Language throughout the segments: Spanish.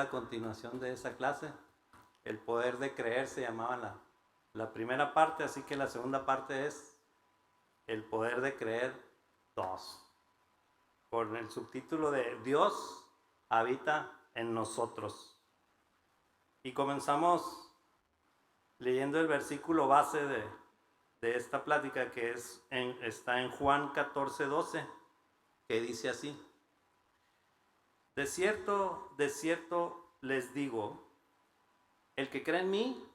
la continuación de esa clase. El poder de creer se llamaba la primera parte, así que la segunda parte es el poder de creer 2. Con el subtítulo de Dios habita en nosotros. Y comenzamos leyendo el versículo base de esta plática que está en Juan 14:12, que dice así: de cierto les digo, el que cree en mí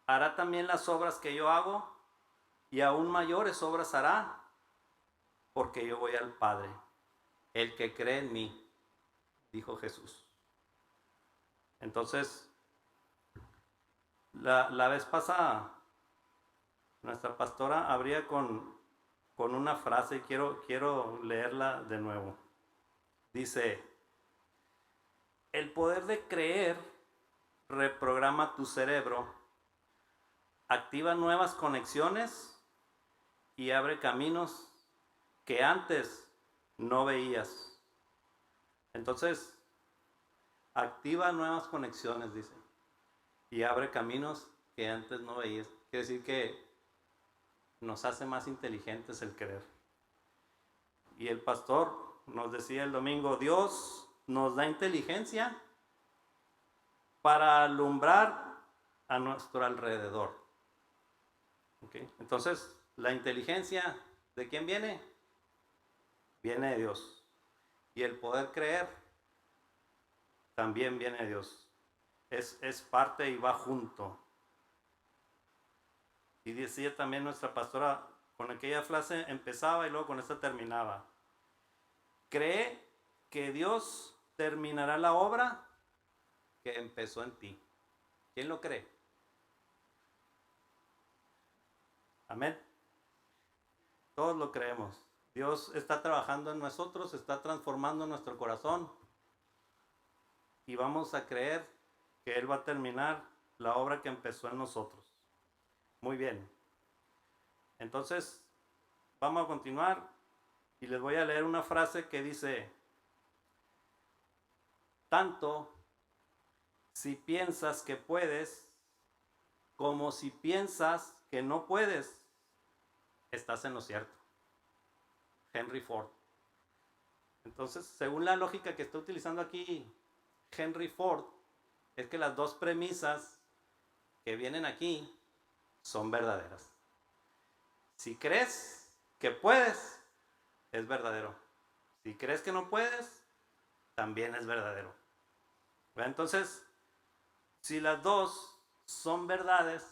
hará también las obras que yo hago, y aún mayores obras hará, porque yo voy al Padre. El que cree en mí, dijo Jesús. Entonces, la vez pasada, nuestra pastora abría con una frase y quiero leerla de nuevo. Dice: el poder de creer reprograma tu cerebro, activa nuevas conexiones y abre caminos que antes no veías. Entonces, activa nuevas conexiones, dice, y abre caminos que antes no veías. Quiere decir que nos hace más inteligentes el creer. Y el pastor nos decía el domingo: Dios nos da inteligencia para alumbrar a nuestro alrededor. ¿Okay? Entonces, la inteligencia, ¿de quién viene? Viene de Dios. Y el poder creer también viene de Dios. Es parte y va junto. Y decía también nuestra pastora, con aquella frase empezaba y luego con esta terminaba: cree que Dios terminará la obra que empezó en ti. ¿Quién lo cree? Amén. Todos lo creemos. Dios está trabajando en nosotros, está transformando nuestro corazón, y vamos a creer que Él va a terminar la obra que empezó en nosotros. Muy bien. Entonces, vamos a continuar y les voy a leer una frase que dice: tanto si piensas que puedes como si piensas que no puedes, estás en lo cierto. Henry Ford. Entonces, según la lógica que está utilizando aquí Henry Ford, es que las dos premisas que vienen aquí son verdaderas. Si crees que puedes, es verdadero. Si crees que no puedes, también es verdadero. Entonces, si las dos son verdades,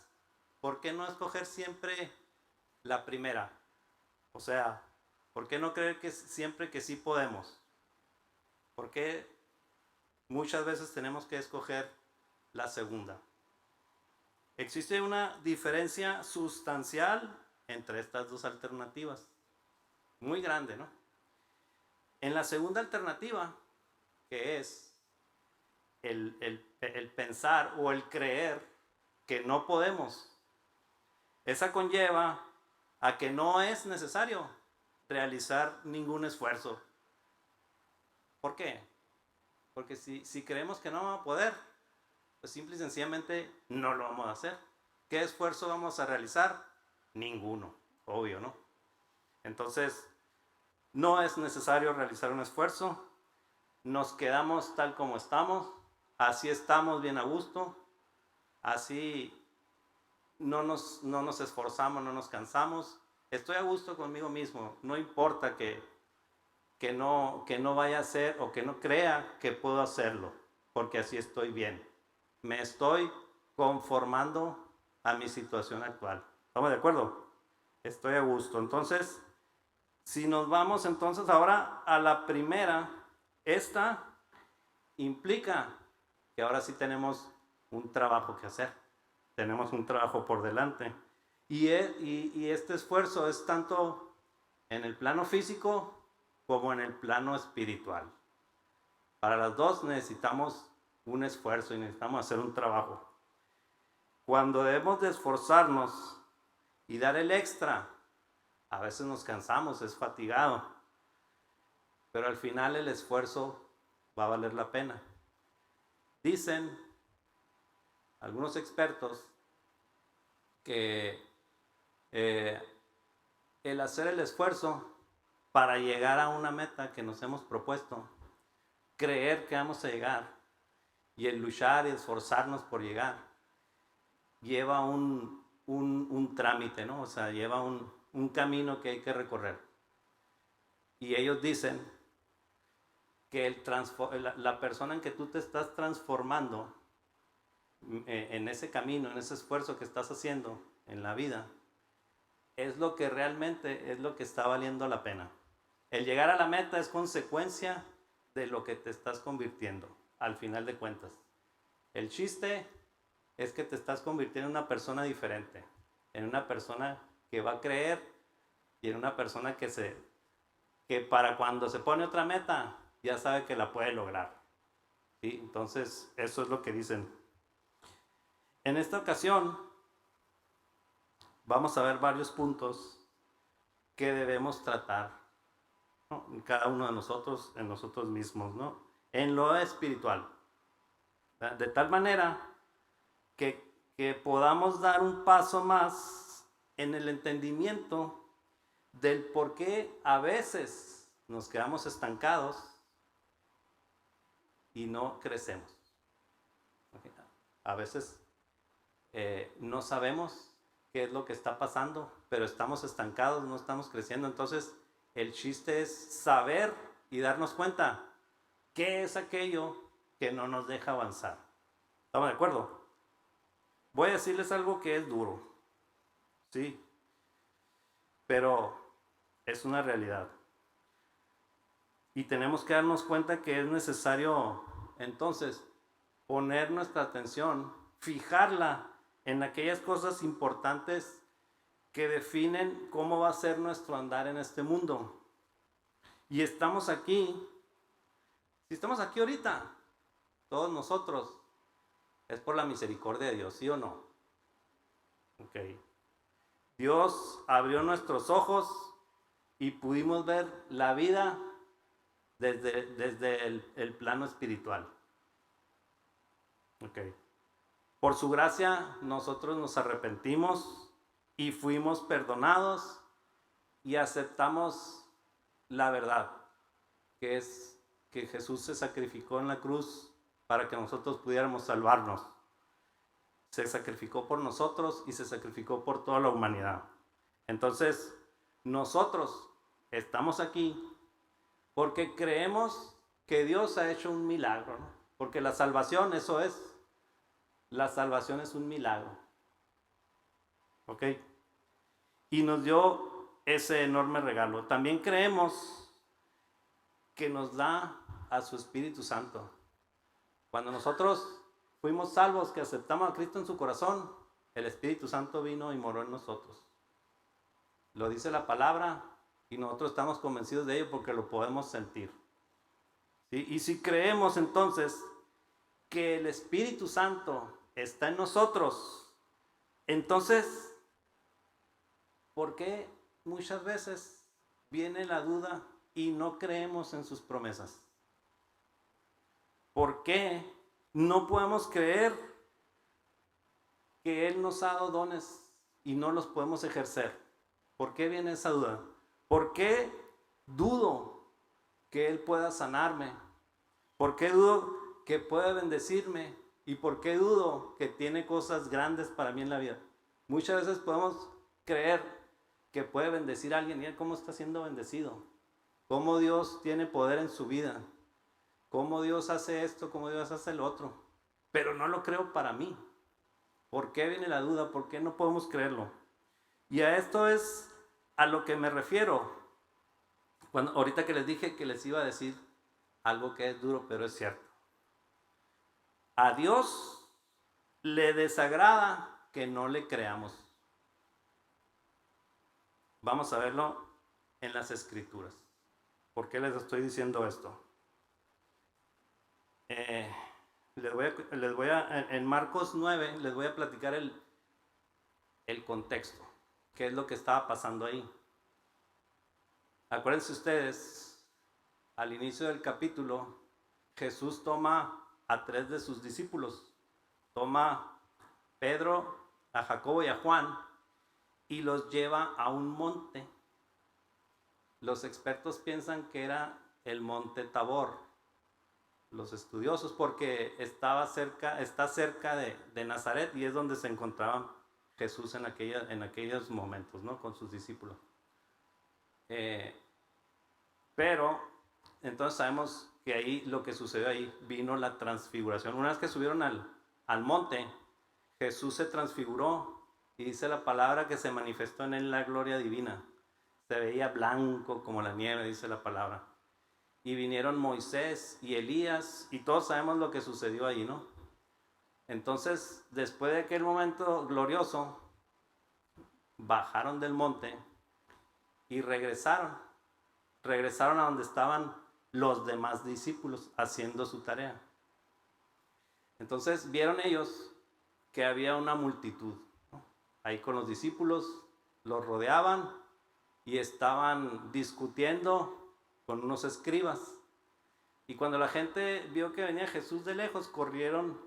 ¿por qué no escoger siempre la primera? O sea, ¿por qué no creer que siempre que sí podemos? ¿Por qué muchas veces tenemos que escoger la segunda? Existe una diferencia sustancial entre estas dos alternativas, muy grande, ¿no? En la segunda alternativa, que es el pensar o el creer que no podemos, esa conlleva a que no es necesario realizar ningún esfuerzo. ¿Por qué? Porque si creemos que no vamos a poder, pues simple y sencillamente no lo vamos a hacer. ¿Qué esfuerzo vamos a realizar? Ninguno, obvio, ¿no? Entonces, no es necesario realizar un esfuerzo. Nos quedamos tal como estamos. Así estamos bien a gusto. Así no nos esforzamos, no nos cansamos. Estoy a gusto conmigo mismo. No importa que no vaya a hacer o que no crea que puedo hacerlo, porque así estoy bien. Me estoy conformando a mi situación actual. ¿Estamos de acuerdo? Estoy a gusto. Entonces, si nos vamos entonces ahora a la primera, esta implica que ahora sí tenemos un trabajo que hacer. Tenemos un trabajo por delante. Y este esfuerzo es tanto en el plano físico como en el plano espiritual. Para las dos necesitamos un esfuerzo y necesitamos hacer un trabajo. Cuando debemos de esforzarnos y dar el extra, a veces nos cansamos, es fatigado, pero al final el esfuerzo va a valer la pena. Dicen algunos expertos que el hacer el esfuerzo para llegar a una meta que nos hemos propuesto, creer que vamos a llegar y el luchar y esforzarnos por llegar, lleva un trámite, ¿no? O sea, lleva un camino que hay que recorrer. Y ellos dicen que la persona en que tú te estás transformando en ese camino, en ese esfuerzo que estás haciendo en la vida, es lo que realmente es lo que está valiendo la pena. El llegar a la meta es consecuencia de lo que te estás convirtiendo, al final de cuentas. El chiste es que te estás convirtiendo en una persona diferente, en una persona que va a creer y en una persona que para cuando se pone otra meta, ya sabe que la puede lograr. ¿Sí? Entonces, eso es lo que dicen. En esta ocasión, vamos a ver varios puntos que debemos tratar, ¿no? En cada uno de nosotros, en nosotros mismos, ¿no? En lo espiritual. De tal manera que podamos dar un paso más en el entendimiento del por qué a veces nos quedamos estancados y no crecemos. A veces no sabemos qué es lo que está pasando, pero estamos estancados, no estamos creciendo. Entonces, el chiste es saber y darnos cuenta qué es aquello que no nos deja avanzar. ¿Estamos de acuerdo? Voy a decirles algo que es duro, sí, pero es una realidad. Y tenemos que darnos cuenta que es necesario, entonces, poner nuestra atención, fijarla en aquellas cosas importantes que definen cómo va a ser nuestro andar en este mundo. Y estamos aquí, si estamos aquí ahorita, todos nosotros, es por la misericordia de Dios, ¿sí o no? Ok. Dios abrió nuestros ojos y pudimos ver la vida desde el plano espiritual. Ok. Por su gracia nosotros nos arrepentimos y fuimos perdonados y aceptamos la verdad, que es que Jesús se sacrificó en la cruz para que nosotros pudiéramos salvarnos. Se sacrificó por nosotros y se sacrificó por toda la humanidad. Entonces, nosotros estamos aquí porque creemos que Dios ha hecho un milagro, ¿no? Porque la salvación, eso es. La salvación es un milagro. ¿Ok? Y nos dio ese enorme regalo. También creemos que nos da a su Espíritu Santo. Cuando nosotros fuimos salvos, que aceptamos a Cristo en su corazón, el Espíritu Santo vino y moró en nosotros. Lo dice la palabra y nosotros estamos convencidos de ello porque lo podemos sentir. ¿Sí? Y si creemos entonces que el Espíritu Santo está en nosotros, entonces, ¿por qué muchas veces viene la duda y no creemos en sus promesas? ¿Por qué no podemos creer que Él nos ha dado dones y no los podemos ejercer? ¿Por qué viene esa duda? ¿Por qué dudo que Él pueda sanarme? ¿Por qué dudo que pueda bendecirme? ¿Y por qué dudo que tiene cosas grandes para mí en la vida? Muchas veces podemos creer que puede bendecir a alguien y cómo está siendo bendecido, cómo Dios tiene poder en su vida, cómo Dios hace esto, cómo Dios hace lo otro, pero no lo creo para mí. ¿Por qué viene la duda? ¿Por qué no podemos creerlo? Y a esto es a lo que me refiero. Ahorita que les dije que les iba a decir algo que es duro, pero es cierto. A Dios le desagrada que no le creamos. Vamos a verlo en las Escrituras. ¿Por qué les estoy diciendo esto? En Marcos 9 les voy a platicar el contexto, qué es lo que estaba pasando ahí. Acuérdense ustedes, al inicio del capítulo, Jesús toma a 3 de sus discípulos. Toma Pedro, a Jacobo y a Juan y los lleva a un monte. Los expertos piensan que era el monte Tabor, los estudiosos, porque está cerca de Nazaret y es donde se encontraba Jesús en aquellos momentos, ¿no? Con sus discípulos. Pero entonces sabemos que ahí lo que sucedió ahí, vino la transfiguración. Una vez que subieron al monte, Jesús se transfiguró y dice la palabra que se manifestó en él la gloria divina. Se veía blanco como la nieve, dice la palabra. Y vinieron Moisés y Elías y todos sabemos lo que sucedió ahí, ¿no? Entonces, después de aquel momento glorioso, bajaron del monte y regresaron a donde estaban los demás discípulos haciendo su tarea. Entonces vieron ellos que había una multitud, ¿no? Ahí con los discípulos, los rodeaban y estaban discutiendo con unos escribas. Y cuando la gente vio que venía Jesús de lejos, corrieron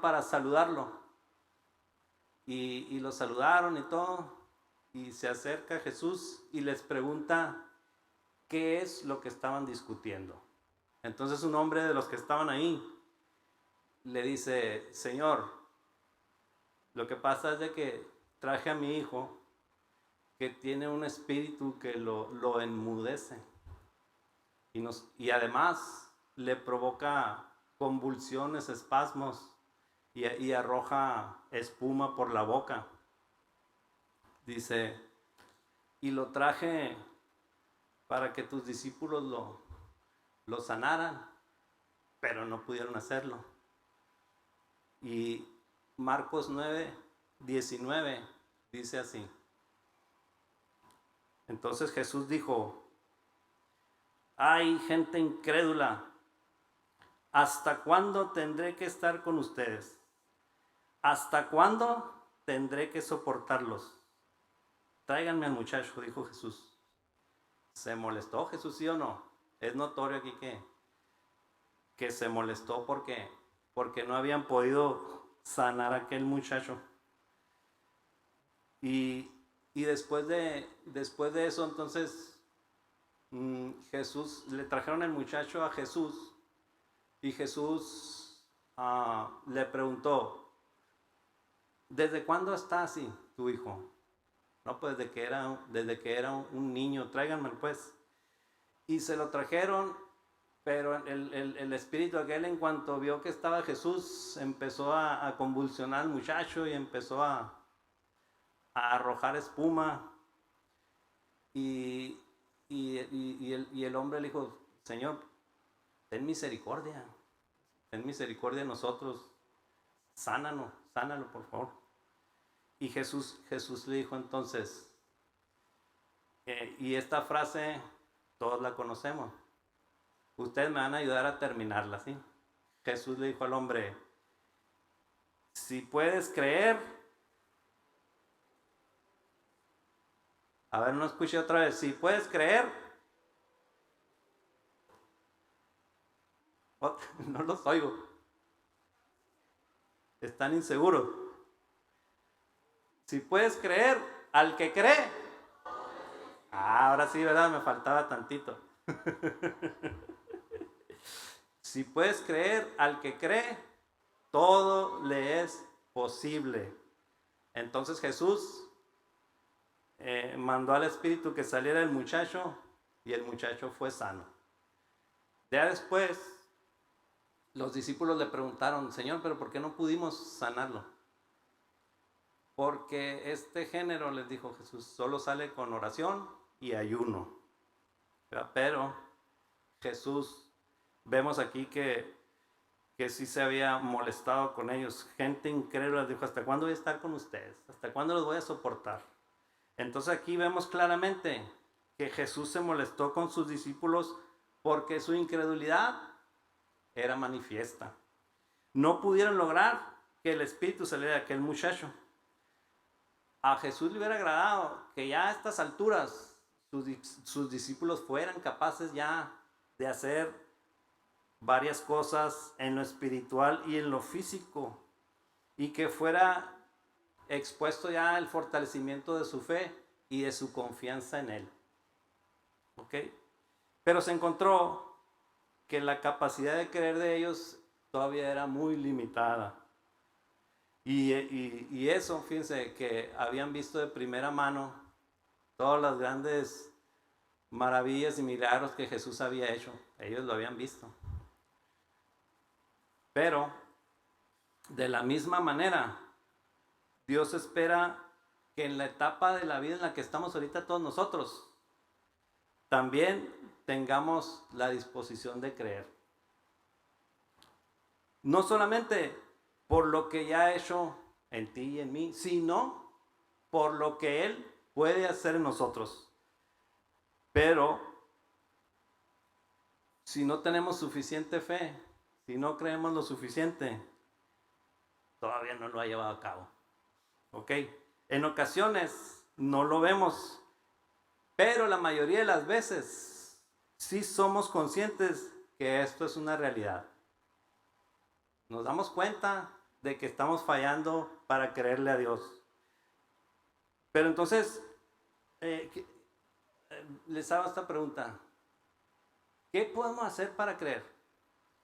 para saludarlo. Y lo saludaron y todo. Y se acerca Jesús y les pregunta qué es lo que estaban discutiendo. Entonces un hombre de los que estaban ahí le dice: Señor, lo que pasa es de que traje a mi hijo que tiene un espíritu que lo enmudece y además le provoca convulsiones, espasmos y arroja espuma por la boca. Dice, y lo traje para que tus discípulos lo sanaran, pero no pudieron hacerlo. Y Marcos 9:19 dice así: entonces Jesús dijo: ¡ay, gente incrédula! ¿Hasta cuándo tendré que estar con ustedes? ¿Hasta cuándo tendré que soportarlos? Tráiganme al muchacho, dijo Jesús. ¿Se molestó Jesús, sí o no? Es notorio aquí que se molestó porque no habían podido sanar a aquel muchacho. Y después de eso, entonces Jesús, le trajeron el muchacho a Jesús y Jesús le preguntó: ¿desde cuándo está así tu hijo? No, pues desde que era un niño, tráiganmelo pues. Y se lo trajeron, pero el espíritu aquel, en cuanto vio que estaba Jesús, empezó a convulsionar al muchacho y empezó a arrojar espuma. Y el hombre le dijo: Señor, ten misericordia de nosotros, sánalo por favor. Y Jesús le dijo entonces, y esta frase todos la conocemos, ustedes me van a ayudar a terminarla, ¿sí? Jesús le dijo al hombre: si puedes creer. A ver, no escuché otra vez. Si puedes creer. Oh, no los oigo. Están inseguros. Si puedes creer, al que cree. Ahora sí, ¿verdad? Me faltaba tantito. Si puedes creer, al que cree, todo le es posible. Entonces Jesús mandó al espíritu que saliera el muchacho y el muchacho fue sano. Ya después los discípulos le preguntaron: Señor, ¿pero por qué no pudimos sanarlo? Porque este género, les dijo Jesús, solo sale con oración y ayuno. Pero Jesús, vemos aquí que sí se había molestado con ellos. Gente incrédula, dijo: ¿hasta cuándo voy a estar con ustedes? ¿Hasta cuándo los voy a soportar? Entonces aquí vemos claramente que Jesús se molestó con sus discípulos porque su incredulidad era manifiesta. No pudieron lograr que el espíritu saliera de aquel muchacho. A Jesús le hubiera agradado que ya a estas alturas sus discípulos fueran capaces ya de hacer varias cosas en lo espiritual y en lo físico, y que fuera expuesto ya el fortalecimiento de su fe y de su confianza en Él. ¿Ok? Pero se encontró que la capacidad de creer de ellos todavía era muy limitada. Y eso, fíjense, que habían visto de primera mano todas las grandes maravillas y milagros que Jesús había hecho. Ellos lo habían visto. Pero, de la misma manera, Dios espera que en la etapa de la vida en la que estamos ahorita todos nosotros, también tengamos la disposición de creer. No solamente por lo que ya ha hecho en ti y en mí, sino por lo que Él puede hacer en nosotros. Pero si no tenemos suficiente fe, si no creemos lo suficiente, todavía no lo ha llevado a cabo. ¿Ok? En ocasiones no lo vemos, pero la mayoría de las veces sí somos conscientes que esto es una realidad. Nos damos cuenta de que estamos fallando para creerle a Dios. Pero entonces, les hago esta pregunta. ¿Qué podemos hacer para creer?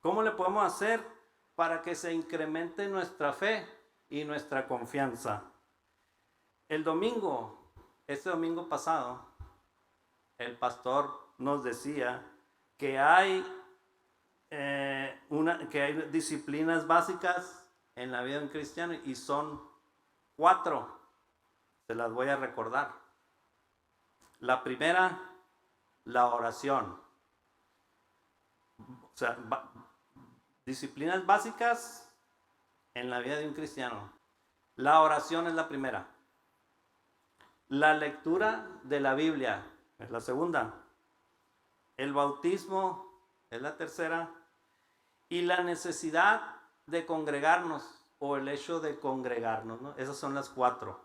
¿Cómo le podemos hacer para que se incremente nuestra fe y nuestra confianza? Este domingo pasado, el pastor nos decía que hay disciplinas básicas en la vida de un cristiano y son 4. Se las voy a recordar. La primera, la oración. O sea, disciplinas básicas en la vida de un cristiano. La oración es la primera. La lectura de la Biblia es la segunda. El bautismo es la tercera. Y la necesidad de congregarnos o el hecho de congregarnos, ¿no? Esas son las 4.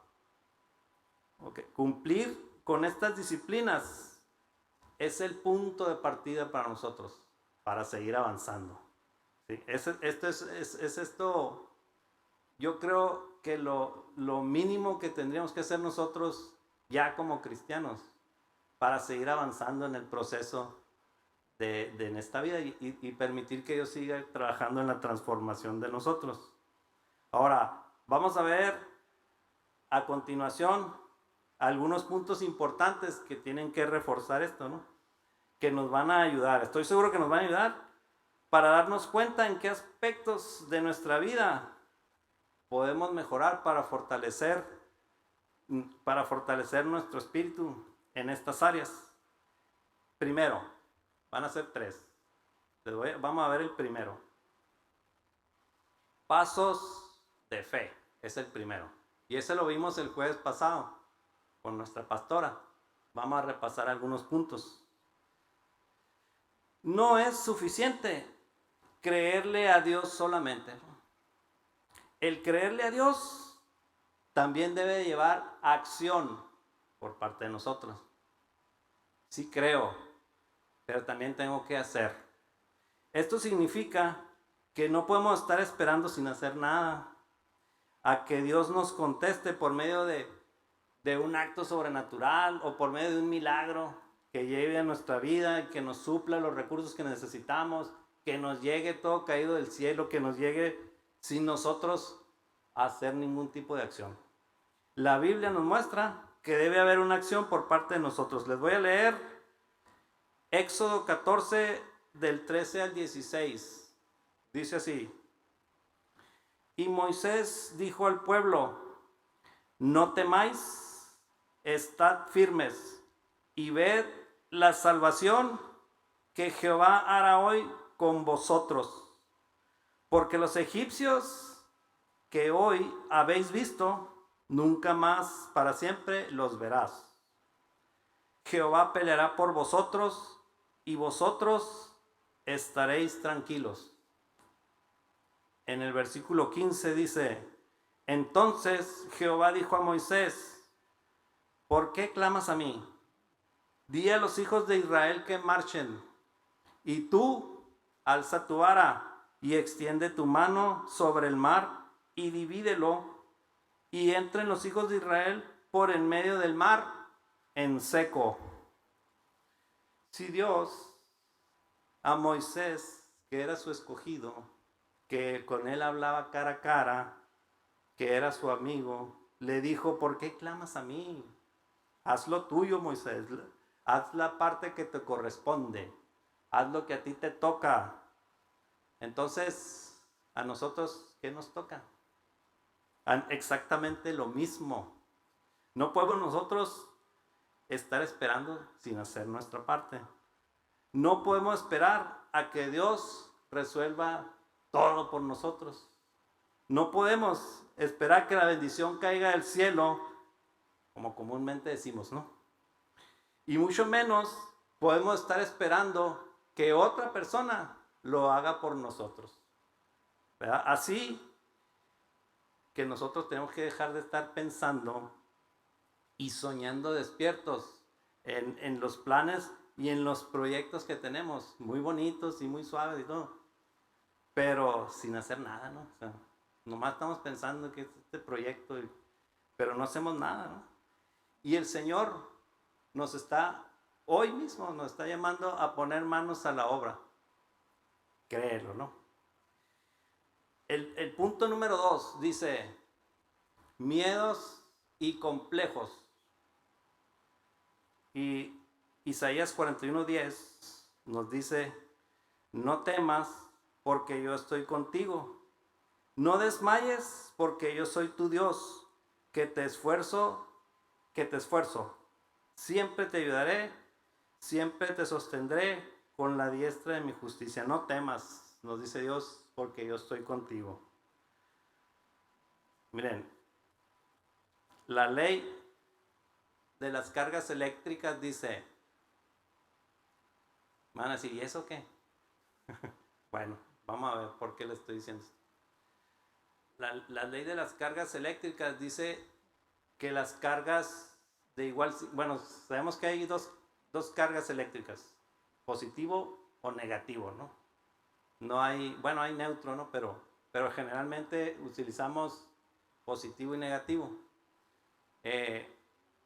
Okay. Cumplir con estas disciplinas es el punto de partida para nosotros, para seguir avanzando. ¿Sí? Esto, yo creo que lo mínimo que tendríamos que hacer nosotros ya como cristianos para seguir avanzando en el proceso en esta vida y permitir que Dios siga trabajando en la transformación de nosotros. Ahora, vamos a ver a continuación algunos puntos importantes que tienen que reforzar esto, ¿no? Que nos van a ayudar, estoy seguro que nos van a ayudar para darnos cuenta en qué aspectos de nuestra vida podemos mejorar para fortalecer nuestro espíritu en estas áreas. Primero, van a ser 3. Vamos a ver el primero. Pasos de fe, es el primero. Y ese lo vimos el jueves pasado con nuestra pastora. Vamos a repasar algunos puntos. No es suficiente creerle a Dios solamente. El creerle a Dios también debe llevar acción por parte de nosotros. Sí creo, pero también tengo que hacer. Esto significa que no podemos estar esperando sin hacer nada a que Dios nos conteste por medio de un acto sobrenatural o por medio de un milagro que llegue a nuestra vida y que nos supla los recursos que necesitamos, que nos llegue todo caído del cielo, que nos llegue sin nosotros hacer ningún tipo de acción. La Biblia nos muestra que debe haber una acción por parte de nosotros. Les voy a leer Éxodo 14 del 13 al 16. Dice así: y Moisés dijo al pueblo: no temáis, estad firmes y ved la salvación que Jehová hará hoy con vosotros, porque los egipcios que hoy habéis visto, nunca más para siempre los verás. Jehová peleará por vosotros y vosotros estaréis tranquilos. En el versículo 15 dice: entonces Jehová dijo a Moisés: ¿por qué clamas a mí? Di a los hijos de Israel que marchen, y tú alza tu vara y extiende tu mano sobre el mar y divídelo, y entren los hijos de Israel por en medio del mar en seco. Si Dios a Moisés, que era su escogido, que con él hablaba cara a cara, que era su amigo, le dijo: ¿por qué clamas a mí? Haz lo tuyo, Moisés. Haz la parte que te corresponde. Haz lo que a ti te toca. Entonces, a nosotros, ¿qué nos toca? Exactamente lo mismo. No podemos nosotros estar esperando sin hacer nuestra parte. No podemos esperar a que Dios resuelva todo por nosotros. No podemos esperar que la bendición caiga del cielo, como comúnmente decimos, ¿no? Y mucho menos podemos estar esperando que otra persona lo haga por nosotros, ¿verdad? Así que nosotros tenemos que dejar de estar pensando y soñando despiertos en los planes y en los proyectos que tenemos, muy bonitos y muy suaves y todo, pero sin hacer nada, ¿no? O sea, nomás estamos pensando que es este proyecto, pero no hacemos nada, ¿no? Y el Señor nos está, hoy mismo nos está llamando a poner manos a la obra. Créelo, ¿no? El punto número 2 dice: miedos y complejos. Y Isaías 41:10 nos dice: no temas, porque yo estoy contigo. No desmayes, porque yo soy tu Dios, que te esfuerzo. Siempre te ayudaré, siempre te sostendré con la diestra de mi justicia. No temas, nos dice Dios, porque yo estoy contigo. Miren, la ley de las cargas eléctricas dice, van a decir, ¿y eso qué? Bueno, vamos a ver por qué le estoy diciendo esto. La ley de las cargas eléctricas dice que las cargas de igual, bueno, sabemos que hay dos cargas eléctricas, positivo o negativo, ¿no? No hay, bueno, hay neutro, ¿no? Pero generalmente utilizamos positivo y negativo.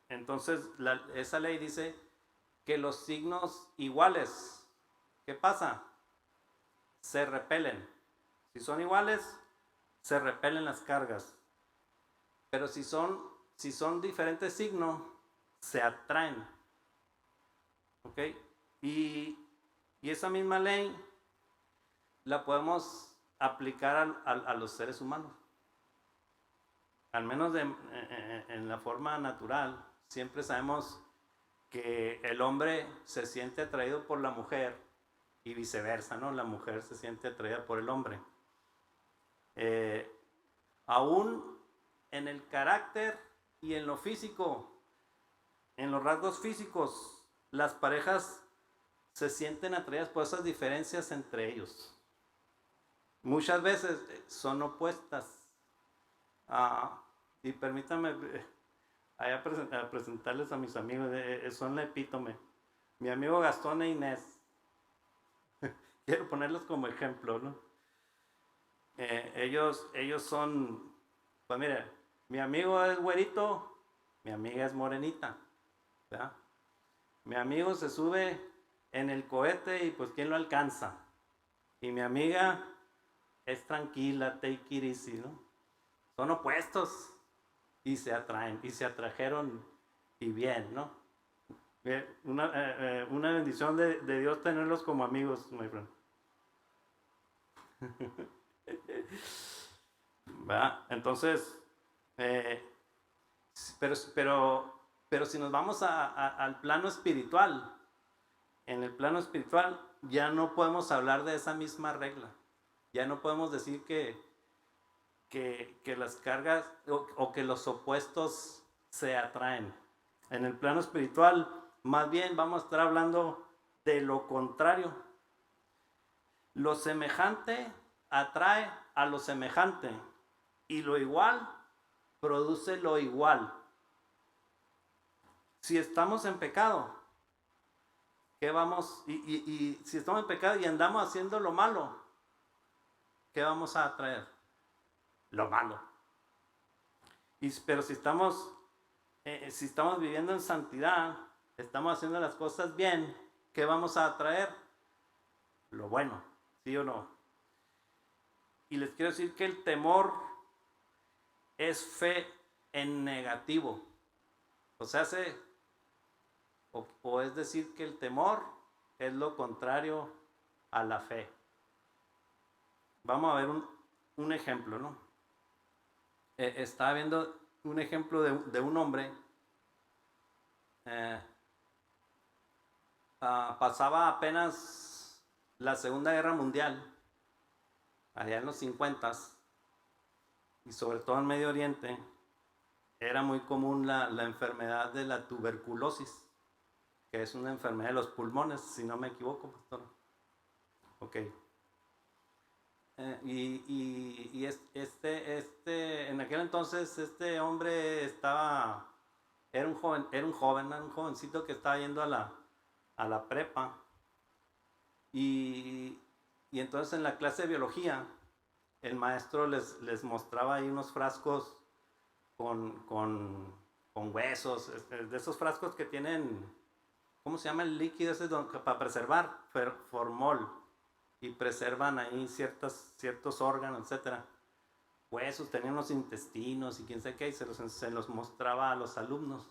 Entonces, esa ley dice que los signos iguales, ¿qué pasa? Se repelen. Si son iguales, se repelen las cargas. Pero si son diferentes signos, se atraen. ¿Ok? Y esa misma ley la podemos aplicar a los seres humanos. Al menos en la forma natural, siempre sabemos que el hombre se siente atraído por la mujer y viceversa, ¿no? La mujer se siente atraída por el hombre. Aún en el carácter y en lo físico, en los rasgos físicos, las parejas se sienten atraídas por esas diferencias entre ellos. Muchas veces son opuestas. Y permítanme allá presentarles a mis amigos, son la epítome. Mi amigo Gastón e Inés. Quiero ponerlos como ejemplo, ¿no? Ellos son, pues mire, mi amigo es güerito, mi amiga es morenita, ¿verdad? Mi amigo se sube en el cohete y pues ¿quién lo alcanza? Y mi amiga es tranquila, take it easy, ¿no? Son opuestos y se atraen, y se atrajeron y bien, ¿no? Una bendición de Dios tenerlos como amigos, my friend. ¿Verdad? Entonces, pero si nos vamos al plano espiritual, en el plano espiritual ya no podemos hablar de esa misma regla. Ya no podemos decir que las cargas o que los opuestos se atraen. En el plano espiritual, más bien vamos a estar hablando de lo contrario. Lo semejante atrae a lo semejante y lo igual produce lo igual. Si estamos en pecado, ¿qué vamos? Y si estamos en pecado y andamos haciendo lo malo, ¿qué vamos a atraer? Lo malo. Pero si estamos viviendo en santidad, estamos haciendo las cosas bien, ¿qué vamos a atraer? Lo bueno, ¿sí o no? Y les quiero decir que el temor es fe en negativo. O sea, o es decir que el temor es lo contrario a la fe. Vamos a ver un ejemplo, ¿no? Estaba viendo un ejemplo de un hombre. Pasaba apenas la Segunda Guerra Mundial, allá en los 50s, y sobre todo en Medio Oriente, era muy común la enfermedad de la tuberculosis, que es una enfermedad de los pulmones, si no me equivoco, pastor. Ok. En aquel entonces este hombre era un jovencito que estaba yendo a la prepa. Y entonces en la clase de biología, el maestro les mostraba ahí unos frascos con huesos, de esos frascos que tienen, ¿cómo se llama el líquido ese para preservar? Formol. Y preservan ahí ciertos órganos, etcétera. Huesos, tenían los intestinos y quién sabe qué, y se los mostraba a los alumnos.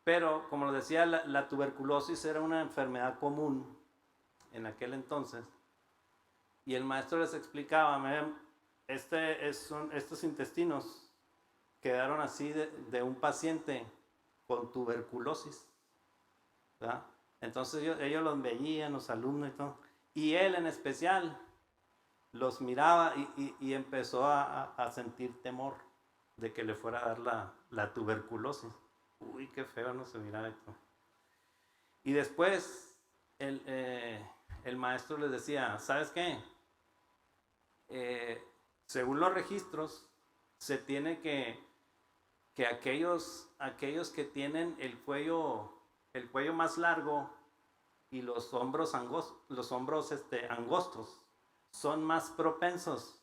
Pero, como les decía, la tuberculosis era una enfermedad común en aquel entonces. Y el maestro les explicaba, estos intestinos quedaron así de un paciente con tuberculosis, ¿verdad? Entonces ellos los veían, los alumnos y todo. Y él en especial los miraba y empezó a sentir temor de que le fuera a dar la tuberculosis. Uy, qué feo no se mira esto. Y después el maestro les decía, ¿sabes qué? Según los registros, se tiene que aquellos que tienen el cuello más largo y los hombros angostos son más propensos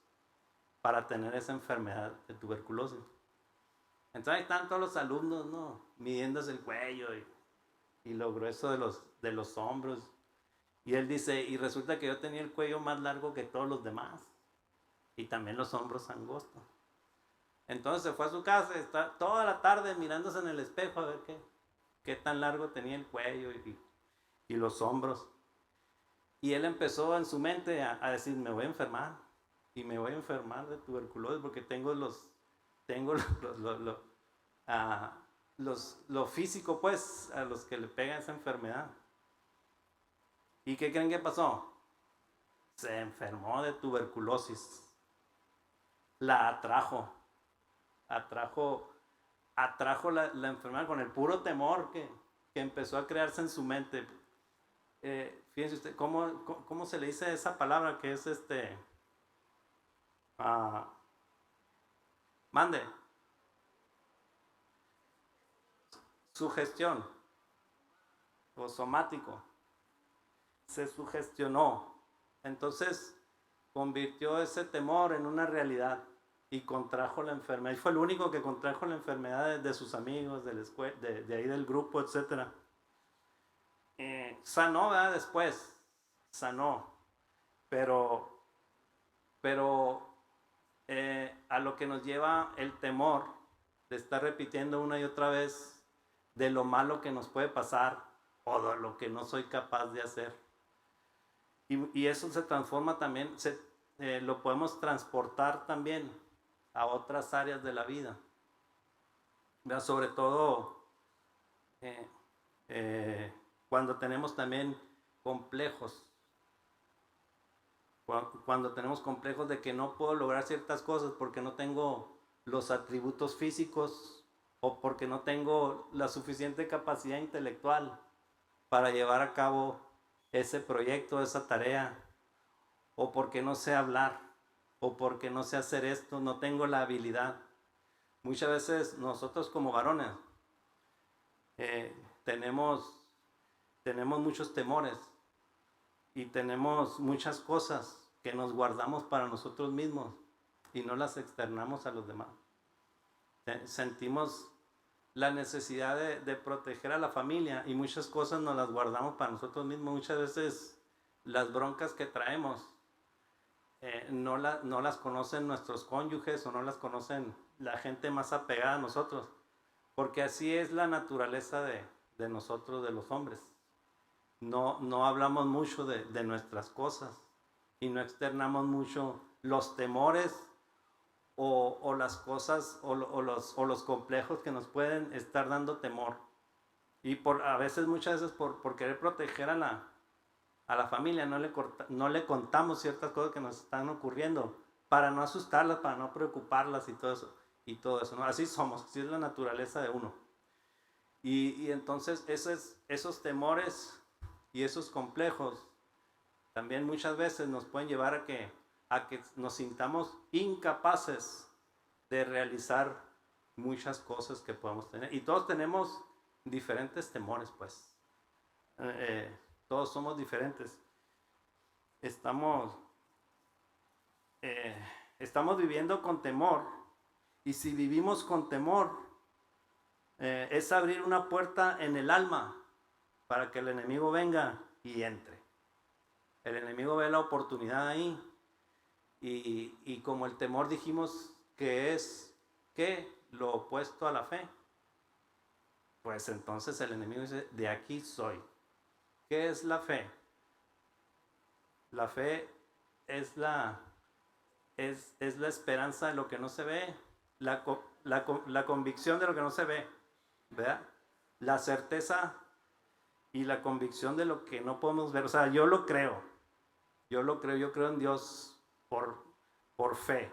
para tener esa enfermedad de tuberculosis. Entonces ahí están todos los alumnos, ¿no? Midiéndose el cuello y lo grueso de los hombros. Y él dice, y resulta que yo tenía el cuello más largo que todos los demás. Y también los hombros angostos. Entonces se fue a su casa, está toda la tarde mirándose en el espejo a ver qué tan largo tenía el cuello y los hombros. Y él empezó en su mente a decir, me voy a enfermar. Y me voy a enfermar de tuberculosis porque tengo lo físico, pues, a los que le pega esa enfermedad. ¿Y qué creen que pasó? Se enfermó de tuberculosis. La atrajo la enfermedad con el puro temor que empezó a crearse en su mente. Fíjense usted, ¿cómo se le dice esa palabra que es mande? Sugestión o somático. Se sugestionó. Entonces convirtió ese temor en una realidad y contrajo la enfermedad. Y fue el único que contrajo la enfermedad de sus amigos, de la escuela, de ahí del grupo, etc. Sanó, ¿verdad? Después, sanó. Pero a lo que nos lleva el temor de estar repitiendo una y otra vez de lo malo que nos puede pasar o de lo que no soy capaz de hacer. Y eso se transforma también, lo podemos transportar también a otras áreas de la vida. ¿Verdad? Sobre todo cuando tenemos también complejos. Cuando tenemos complejos de que no puedo lograr ciertas cosas porque no tengo los atributos físicos o porque no tengo la suficiente capacidad intelectual para llevar a cabo ese proyecto, esa tarea, o porque no sé hablar, o porque no sé hacer esto, no tengo la habilidad. Muchas veces nosotros como varones tenemos tenemos muchos temores y tenemos muchas cosas que nos guardamos para nosotros mismos y no las externamos a los demás. Sentimos la necesidad de proteger a la familia y muchas cosas nos las guardamos para nosotros mismos. Muchas veces las broncas que traemos no las conocen nuestros cónyuges o no las conocen la gente más apegada a nosotros, porque así es la naturaleza de nosotros, de los hombres. No hablamos mucho de nuestras cosas y no externamos mucho los temores o las cosas o los complejos que nos pueden estar dando temor. Y muchas veces por querer proteger a la familia no le contamos ciertas cosas que nos están ocurriendo para no asustarlas, para no preocuparlas y todo eso, ¿no? Así somos, así es la naturaleza de uno. Y entonces esos temores y esos complejos también muchas veces nos pueden llevar a que nos sintamos incapaces de realizar muchas cosas que podemos tener. Y todos tenemos diferentes temores, pues. Todos somos diferentes. Estamos viviendo con temor. Y si vivimos con temor, es abrir una puerta en el alma para que el enemigo venga y entre. El enemigo ve la oportunidad ahí. Y como el temor dijimos que es lo opuesto a la fe, pues entonces el enemigo dice, de aquí soy. ¿Qué es la fe? La fe es la esperanza de lo que no se ve, la convicción de lo que no se ve, ¿verdad? La certeza y la convicción de lo que no podemos ver. O sea, yo creo en Dios por fe.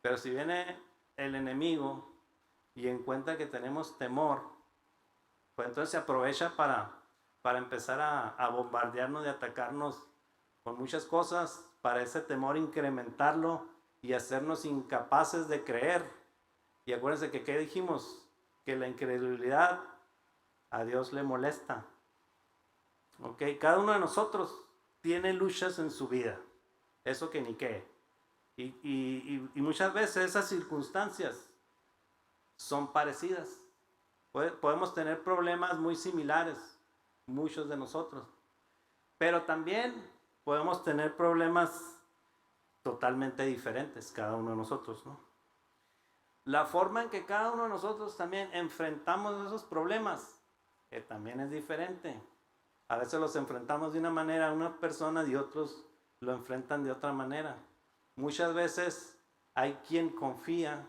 Pero si viene el enemigo y encuentra que tenemos temor, pues entonces se aprovecha para empezar a bombardearnos, de atacarnos con muchas cosas, para ese temor incrementarlo y hacernos incapaces de creer. Y acuérdense que ¿qué dijimos? Que la incredulidad a Dios le molesta. ¿Ok? Cada uno de nosotros tiene luchas en su vida. Eso que ni qué. Y muchas veces esas circunstancias son parecidas. Podemos tener problemas muy similares, muchos de nosotros. Pero también podemos tener problemas totalmente diferentes, cada uno de nosotros, ¿no? La forma en que cada uno de nosotros también enfrentamos esos problemas, que también es diferente. A veces los enfrentamos de una manera a unas personas y otros lo enfrentan de otra manera. Muchas veces hay quien confía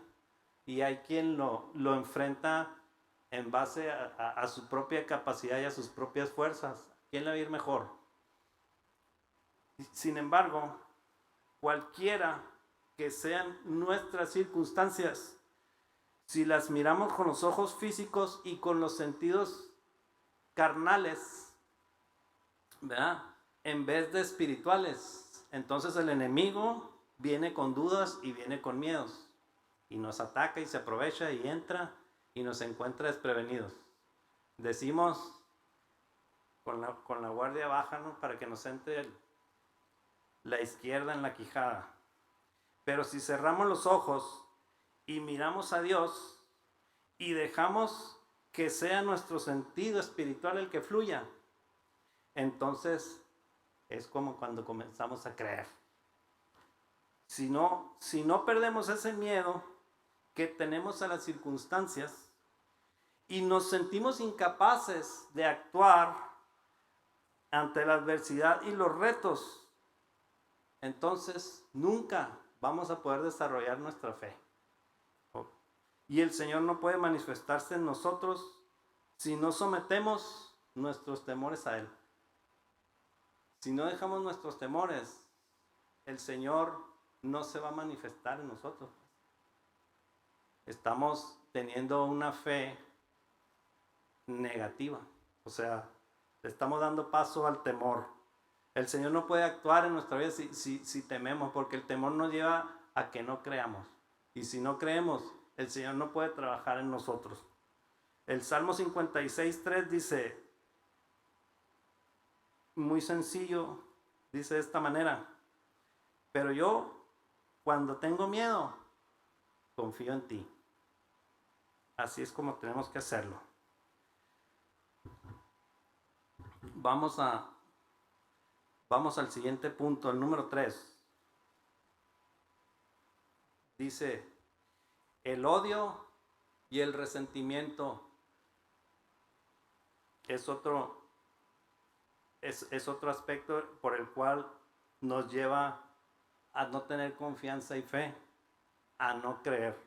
y hay quien lo enfrenta en base a su propia capacidad y a sus propias fuerzas. ¿Quién le va a ir mejor? Sin embargo, cualquiera que sean nuestras circunstancias, si las miramos con los ojos físicos y con los sentidos carnales, ¿verdad?, en vez de espirituales, entonces el enemigo viene con dudas y viene con miedos y nos ataca y se aprovecha y entra y nos encuentra desprevenidos. Decimos con la guardia baja, ¿no?, para que nos entre la izquierda en la quijada. Pero si cerramos los ojos y miramos a Dios y dejamos que sea nuestro sentido espiritual el que fluya, entonces es como cuando comenzamos a creer. Si no perdemos ese miedo que tenemos a las circunstancias y nos sentimos incapaces de actuar ante la adversidad y los retos, entonces nunca vamos a poder desarrollar nuestra fe. Y el Señor no puede manifestarse en nosotros si no sometemos nuestros temores a Él. Si no dejamos nuestros temores, el Señor no se va a manifestar en nosotros. Estamos teniendo una fe negativa. O sea, le estamos dando paso al temor. El Señor no puede actuar en nuestra vida si tememos, porque el temor nos lleva a que no creamos. Y si no creemos, el Señor no puede trabajar en nosotros. El Salmo 56:3 dice: muy sencillo, dice de esta manera: pero yo, cuando tengo miedo, confío en ti. Así es como tenemos que hacerlo. Vamos al siguiente punto, el número 3. Dice: el odio y el resentimiento es otro aspecto por el cual nos lleva a no tener confianza y fe, a no creer.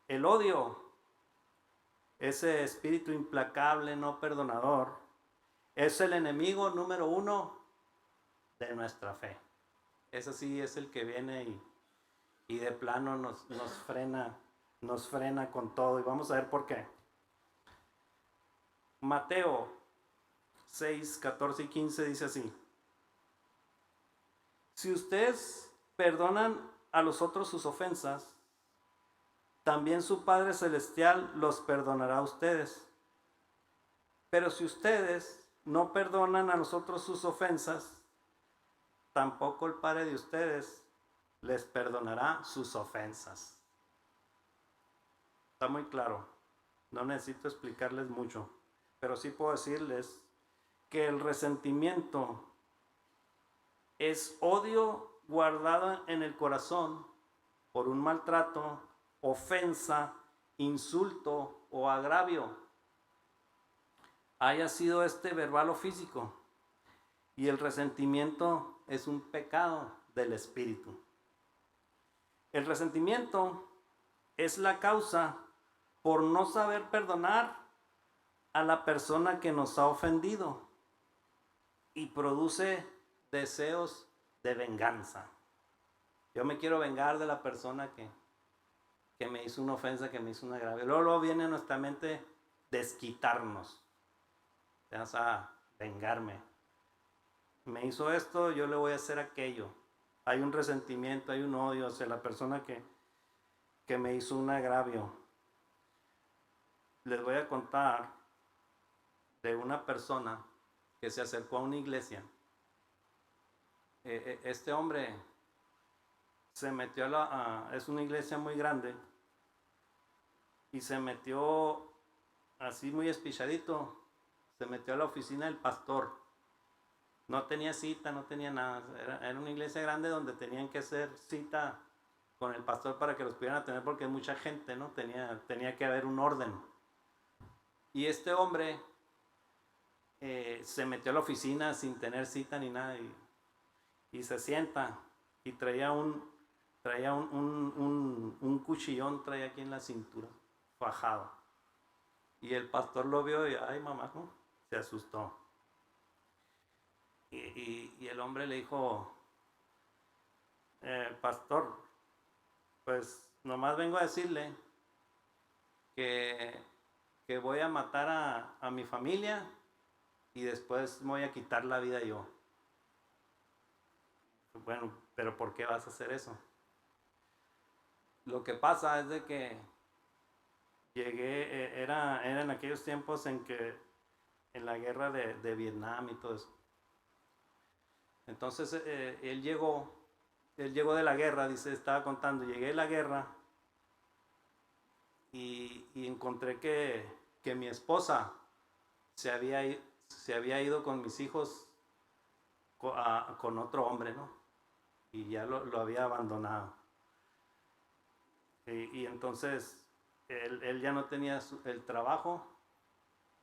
El odio, ese espíritu implacable, no perdonador, es el enemigo número 1 de nuestra fe. Ese sí es el que viene y de plano nos frena con todo. Y vamos a ver por qué. Mateo 6, 14 y 15 dice así: si ustedes perdonan a los otros sus ofensas, también su Padre Celestial los perdonará a ustedes. Pero si ustedes no perdonan a los otros sus ofensas, tampoco el Padre de ustedes les perdonará sus ofensas. Está muy claro. No necesito explicarles mucho, pero sí puedo decirles que el resentimiento es odio guardado en el corazón por un maltrato, ofensa, insulto o agravio, haya sido este verbal o físico. Y el resentimiento es un pecado del espíritu. El resentimiento es la causa por no saber perdonar a la persona que nos ha ofendido y produce deseos de venganza. Yo me quiero vengar de la persona que me hizo una ofensa, que me hizo un agravio. Luego viene a nuestra mente desquitarnos. Vamos a vengarme. Me hizo esto, yo le voy a hacer aquello. Hay un resentimiento, hay un odio hacia la persona que me hizo un agravio. Les voy a contar de una persona que se acercó a una iglesia. Este hombre se metió es una iglesia muy grande, y se metió así muy espichadito, se metió a la oficina del pastor. No tenía cita, no tenía nada. Era una iglesia grande donde tenían que hacer cita con el pastor para que los pudieran atender, porque hay mucha gente, ¿no? Tenía que haber un orden. Y este hombre se metió a la oficina sin tener cita ni nada, y se sienta, y traía un cuchillón, traía aquí en la cintura, fajado. Y el pastor lo vio y, ay mamá, ¿no? Se asustó. Y el hombre le dijo: pastor, pues nomás vengo a decirle que voy a matar a mi familia y después me voy a quitar la vida yo. Bueno, pero ¿por qué vas a hacer eso? Lo que pasa es de que llegué, era en aquellos tiempos en la guerra de Vietnam y todo eso. Entonces él llegó de la guerra, dice, estaba contando, llegué de la guerra y encontré que mi esposa se había ido con mis hijos con otro hombre, ¿no? Y ya lo había abandonado. Y entonces él ya no tenía el trabajo,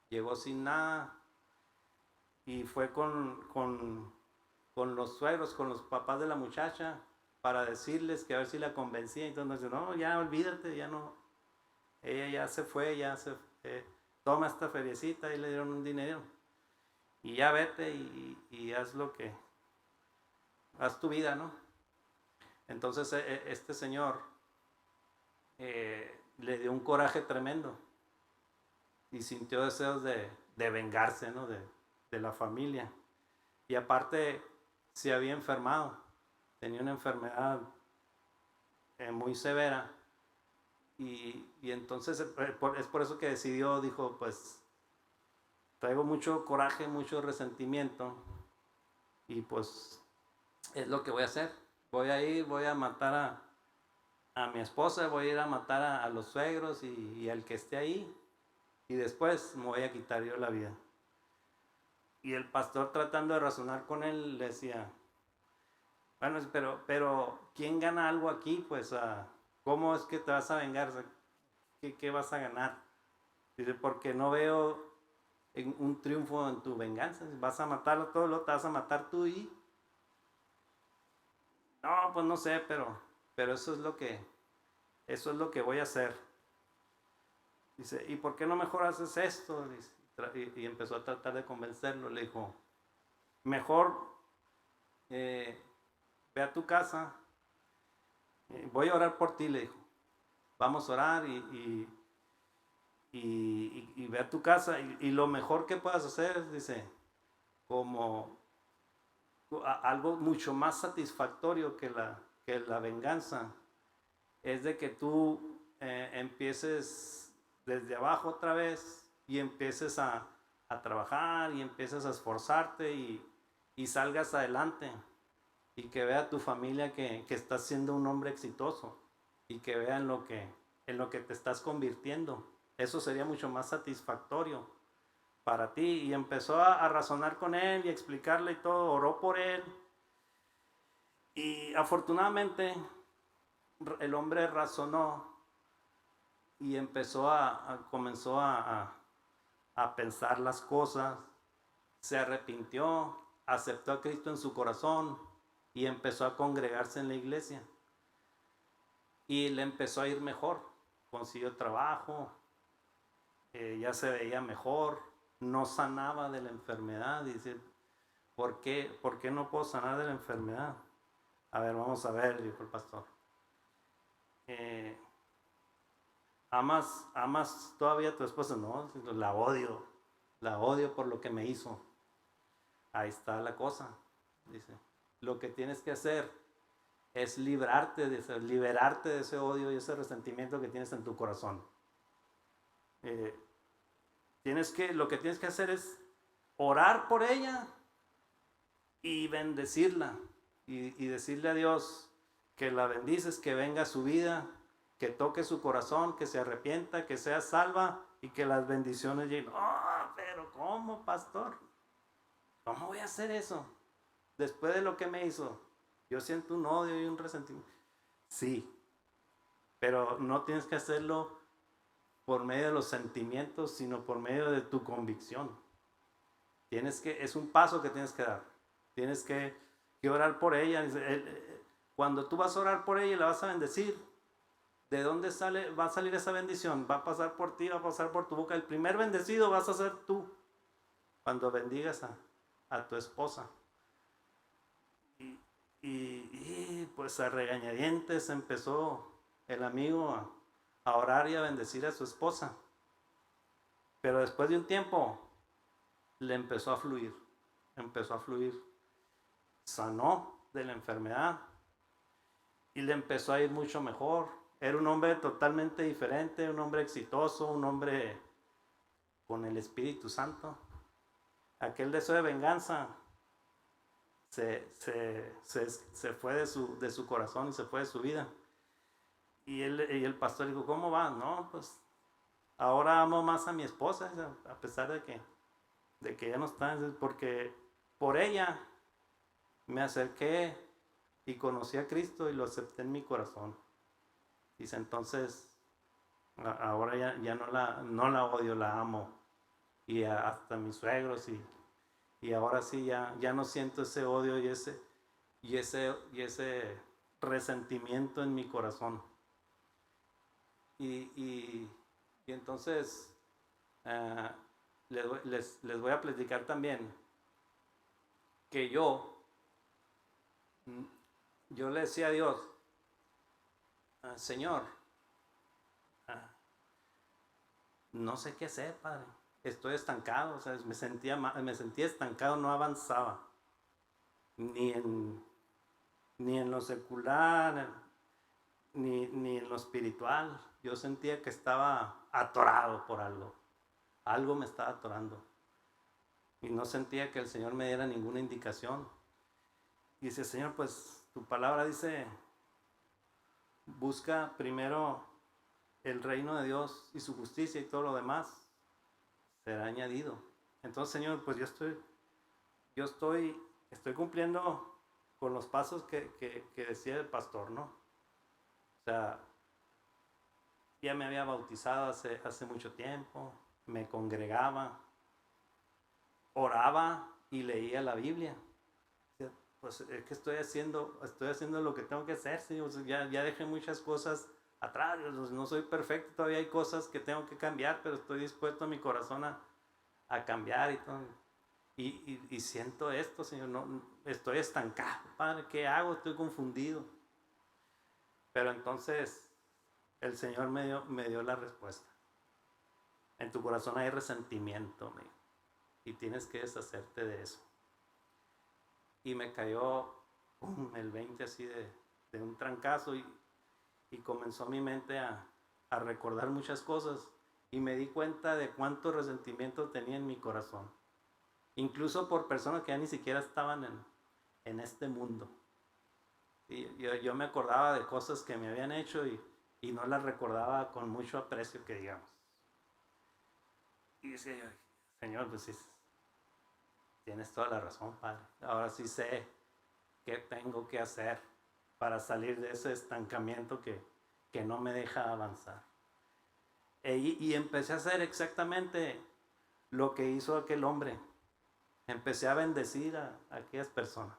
llegó sin nada, y fue con los suegros, con los papás de la muchacha, para decirles que a ver si la convencía. Y entonces, no, ya olvídate, ya no, ella ya se fue, toma esta feriecita, y le dieron un dinero, y ya vete y haz tu vida, ¿no? Entonces este señor le dio un coraje tremendo y sintió deseos de vengarse, ¿no? de la familia. Y aparte se había enfermado, tenía una enfermedad muy severa, y entonces es por eso que decidió, dijo, pues traigo mucho coraje, mucho resentimiento y pues es lo que voy a hacer. Voy a ir, voy a matar a mi esposa, voy a ir a matar a los suegros y al que esté ahí y después me voy a quitar yo la vida. Y el pastor, tratando de razonar con él, le decía, bueno, pero ¿quién gana algo aquí? Pues, ¿cómo es que te vas a vengar? ¿Qué vas a ganar? Dice, porque no veo un triunfo en tu venganza. Vas a matarlo todo, lo te vas a matar tú y... No, pues no sé, pero eso es lo que voy a hacer. Dice, ¿y por qué no mejor haces esto? Dice, y empezó a tratar de convencerlo. Le dijo, mejor ve a tu casa, voy a orar por ti, le dijo. Vamos a orar y ve a tu casa y lo mejor que puedas hacer, dice, como algo mucho más satisfactorio que la venganza, es de que tú empieces desde abajo otra vez y empieces a trabajar y empieces a esforzarte y salgas adelante y que vea tu familia que estás siendo un hombre exitoso y que vea en lo que te estás convirtiendo. Eso sería mucho más satisfactorio para ti. Y empezó a razonar con él y a explicarle y todo, oró por él. Y afortunadamente el hombre razonó y comenzó a pensar las cosas, se arrepintió, aceptó a Cristo en su corazón y empezó a congregarse en la iglesia. Y le empezó a ir mejor, consiguió trabajo, ya se veía mejor, no sanaba de la enfermedad. Dice, ¿por qué no puedo sanar de la enfermedad? A ver, vamos a ver, dijo el pastor. ¿Amas todavía a tu esposa? No, la odio por lo que me hizo. Ahí está la cosa, dice. Lo que tienes que hacer es liberarte de ese odio y ese resentimiento que tienes en tu corazón. Lo que tienes que hacer es orar por ella y bendecirla y decirle a Dios que la bendices, que venga a su vida, que toque su corazón, que se arrepienta, que sea salva y que las bendiciones lleguen. Oh, pero ¿cómo, pastor? ¿Cómo voy a hacer eso? Después de lo que me hizo, yo siento un odio y un resentimiento. Sí, pero no tienes que hacerlo por medio de los sentimientos, sino por medio de tu convicción. Es un paso que tienes que dar. Tienes que orar por ella. Cuando tú vas a orar por ella y la vas a bendecir, ¿de dónde va a salir esa bendición? Va a pasar por ti, va a pasar por tu boca. El primer bendecido vas a ser tú cuando bendigas a tu esposa. Y pues a regañadientes empezó el amigo a orar y a bendecir a su esposa. Pero después de un tiempo le empezó a fluir. Sanó de la enfermedad y le empezó a ir mucho mejor. Era un hombre totalmente diferente, un hombre exitoso, un hombre con el Espíritu Santo. Aquel deseo de venganza se fue de su corazón y se fue de su vida. Y el pastor dijo, ¿cómo va? No, pues ahora amo más a mi esposa, a pesar de que ya no está, porque por ella me acerqué y conocí a Cristo y lo acepté en mi corazón. Dice, entonces, ahora ya no la odio, la amo. Y hasta mis suegros y ahora sí ya no siento ese odio y ese resentimiento en mi corazón. Y entonces les voy a platicar también que yo le decía a Dios, Señor, no sé qué hacer, Padre. Estoy estancado, o sea, me sentía estancado, no avanzaba. Ni en lo secular, ni en lo espiritual. Yo sentía que estaba atorado por algo. Algo me estaba atorando. y no sentía que el Señor me diera ninguna indicación. Y dice, Señor, pues tu palabra dice, busca primero el reino de Dios y su justicia, y todo lo demás será añadido. Entonces, Señor, pues estoy cumpliendo con los pasos que decía el pastor, ¿no? O sea, ya me había bautizado hace mucho tiempo, me congregaba, oraba y leía la Biblia. Pues es que estoy haciendo lo que tengo que hacer, Señor. Ya dejé muchas cosas atrás, no soy perfecto, todavía hay cosas que tengo que cambiar, pero estoy dispuesto a mi corazón a cambiar y todo. Y siento esto, Señor, no, estoy estancado, Padre, ¿qué hago? Estoy confundido. Pero entonces el Señor me dio la respuesta. En tu corazón hay resentimiento, y tienes que deshacerte de eso. Y me cayó el 20 así de un trancazo, y comenzó mi mente a recordar muchas cosas, y me di cuenta de cuánto resentimiento tenía en mi corazón, incluso por personas que ya ni siquiera estaban en este mundo. Y yo me acordaba de cosas que me habían hecho y no las recordaba con mucho aprecio, que digamos. Y decía yo, Señor, pues sí, tienes toda la razón, Padre. Ahora sí sé qué tengo que hacer para salir de ese estancamiento que no me deja avanzar. Y empecé a hacer exactamente lo que hizo aquel hombre. Empecé a bendecir a aquellas personas.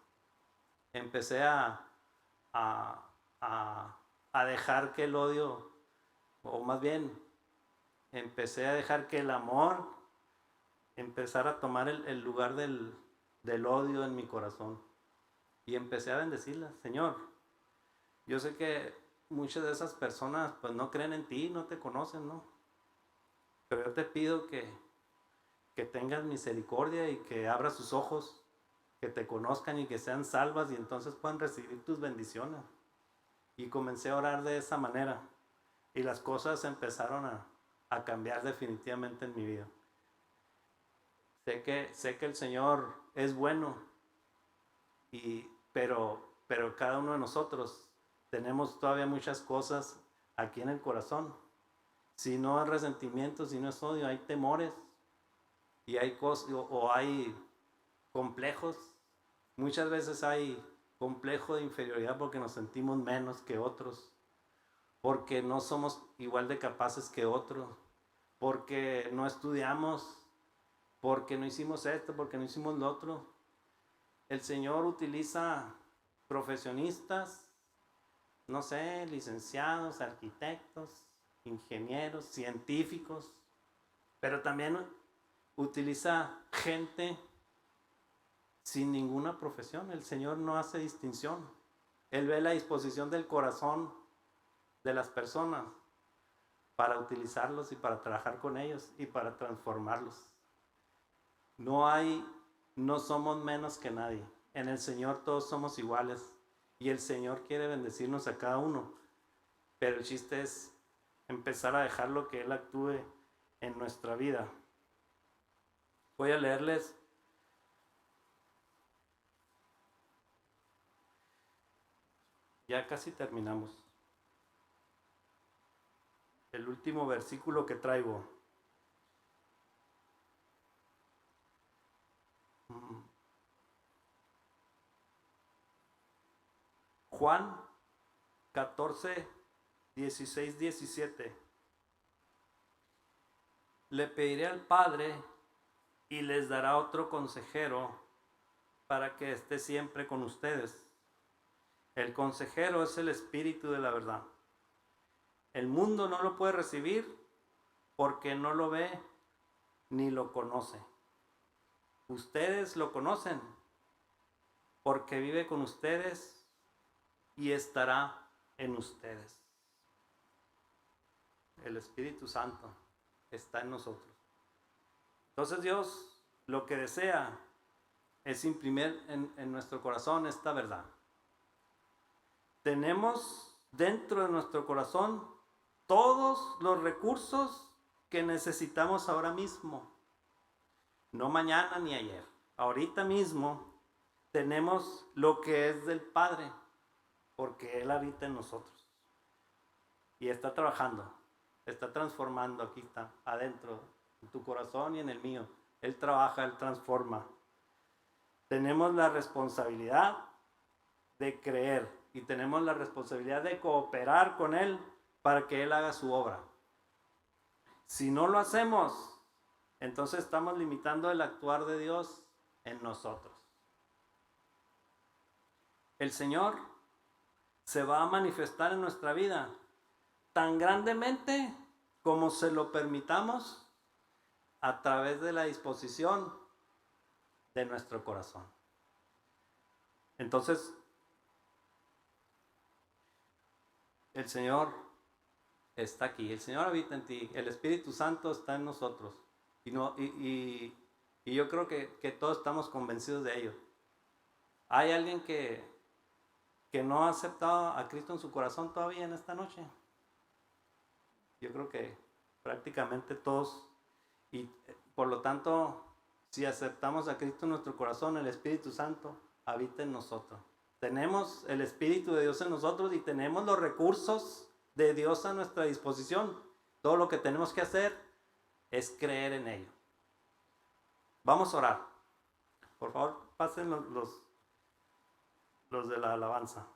Empecé a dejar que el odio, o más bien, empecé a dejar que el amor empezara a tomar el lugar del odio en mi corazón. Y empecé a bendecirlas. Señor, yo sé que muchas de esas personas pues no creen en ti, no te conocen, ¿no? Pero yo te pido que tengas misericordia y que abras sus ojos, que te conozcan y que sean salvas, y entonces puedan recibir tus bendiciones. Y comencé a orar de esa manera, y las cosas empezaron a cambiar definitivamente en mi vida. Sé que el Señor es bueno, pero cada uno de nosotros tenemos todavía muchas cosas aquí en el corazón. Si no hay resentimiento, si no es odio, hay temores, y hay cosas, o hay complejos. Muchas veces hay complejo de inferioridad porque nos sentimos menos que otros, porque no somos igual de capaces que otros, porque no estudiamos, porque no hicimos esto, porque no hicimos lo otro. El Señor utiliza profesionistas, no sé, licenciados, arquitectos, ingenieros, científicos, pero también utiliza gente sin ninguna profesión. El Señor no hace distinción. Él ve la disposición del corazón de las personas para utilizarlos y para trabajar con ellos y para transformarlos. No somos menos que nadie. En el Señor todos somos iguales, y el Señor quiere bendecirnos a cada uno. Pero el chiste es empezar a dejarlo que Él actúe en nuestra vida. Voy a leerles ya casi terminamos. El último versículo que traigo. Juan 14, 16, 17. Le pediré al Padre y les dará otro consejero para que esté siempre con ustedes. El consejero es el Espíritu de la verdad. El mundo no lo puede recibir porque no lo ve ni lo conoce. Ustedes lo conocen porque vive con ustedes y estará en ustedes. El Espíritu Santo está en nosotros. Entonces Dios lo que desea es imprimir en nuestro corazón esta verdad. Tenemos dentro de nuestro corazón todos los recursos que necesitamos ahora mismo. no mañana ni ayer. Ahorita mismo tenemos lo que es del Padre, porque Él habita en nosotros. Y está trabajando, está transformando, aquí está, adentro, en tu corazón y en el mío. Él trabaja, Él transforma. Tenemos la responsabilidad de creer y tenemos la responsabilidad de cooperar con Él para que Él haga su obra. Si no lo hacemos, entonces estamos limitando el actuar de Dios en nosotros. El Señor se va a manifestar en nuestra vida tan grandemente como se lo permitamos a través de la disposición de nuestro corazón. Entonces, el Señor está aquí, el Señor habita en ti, el Espíritu Santo está en nosotros. Y yo creo que todos estamos convencidos de ello. ¿Hay alguien que no ha aceptado a Cristo en su corazón todavía en esta noche? Yo creo que prácticamente todos. Y por lo tanto, si aceptamos a Cristo en nuestro corazón, el Espíritu Santo habita en nosotros. Tenemos el Espíritu de Dios en nosotros y tenemos los recursos de Dios a nuestra disposición. Todo lo que tenemos que hacer es creer en ello. Vamos a orar. Por favor, pasen los de la alabanza.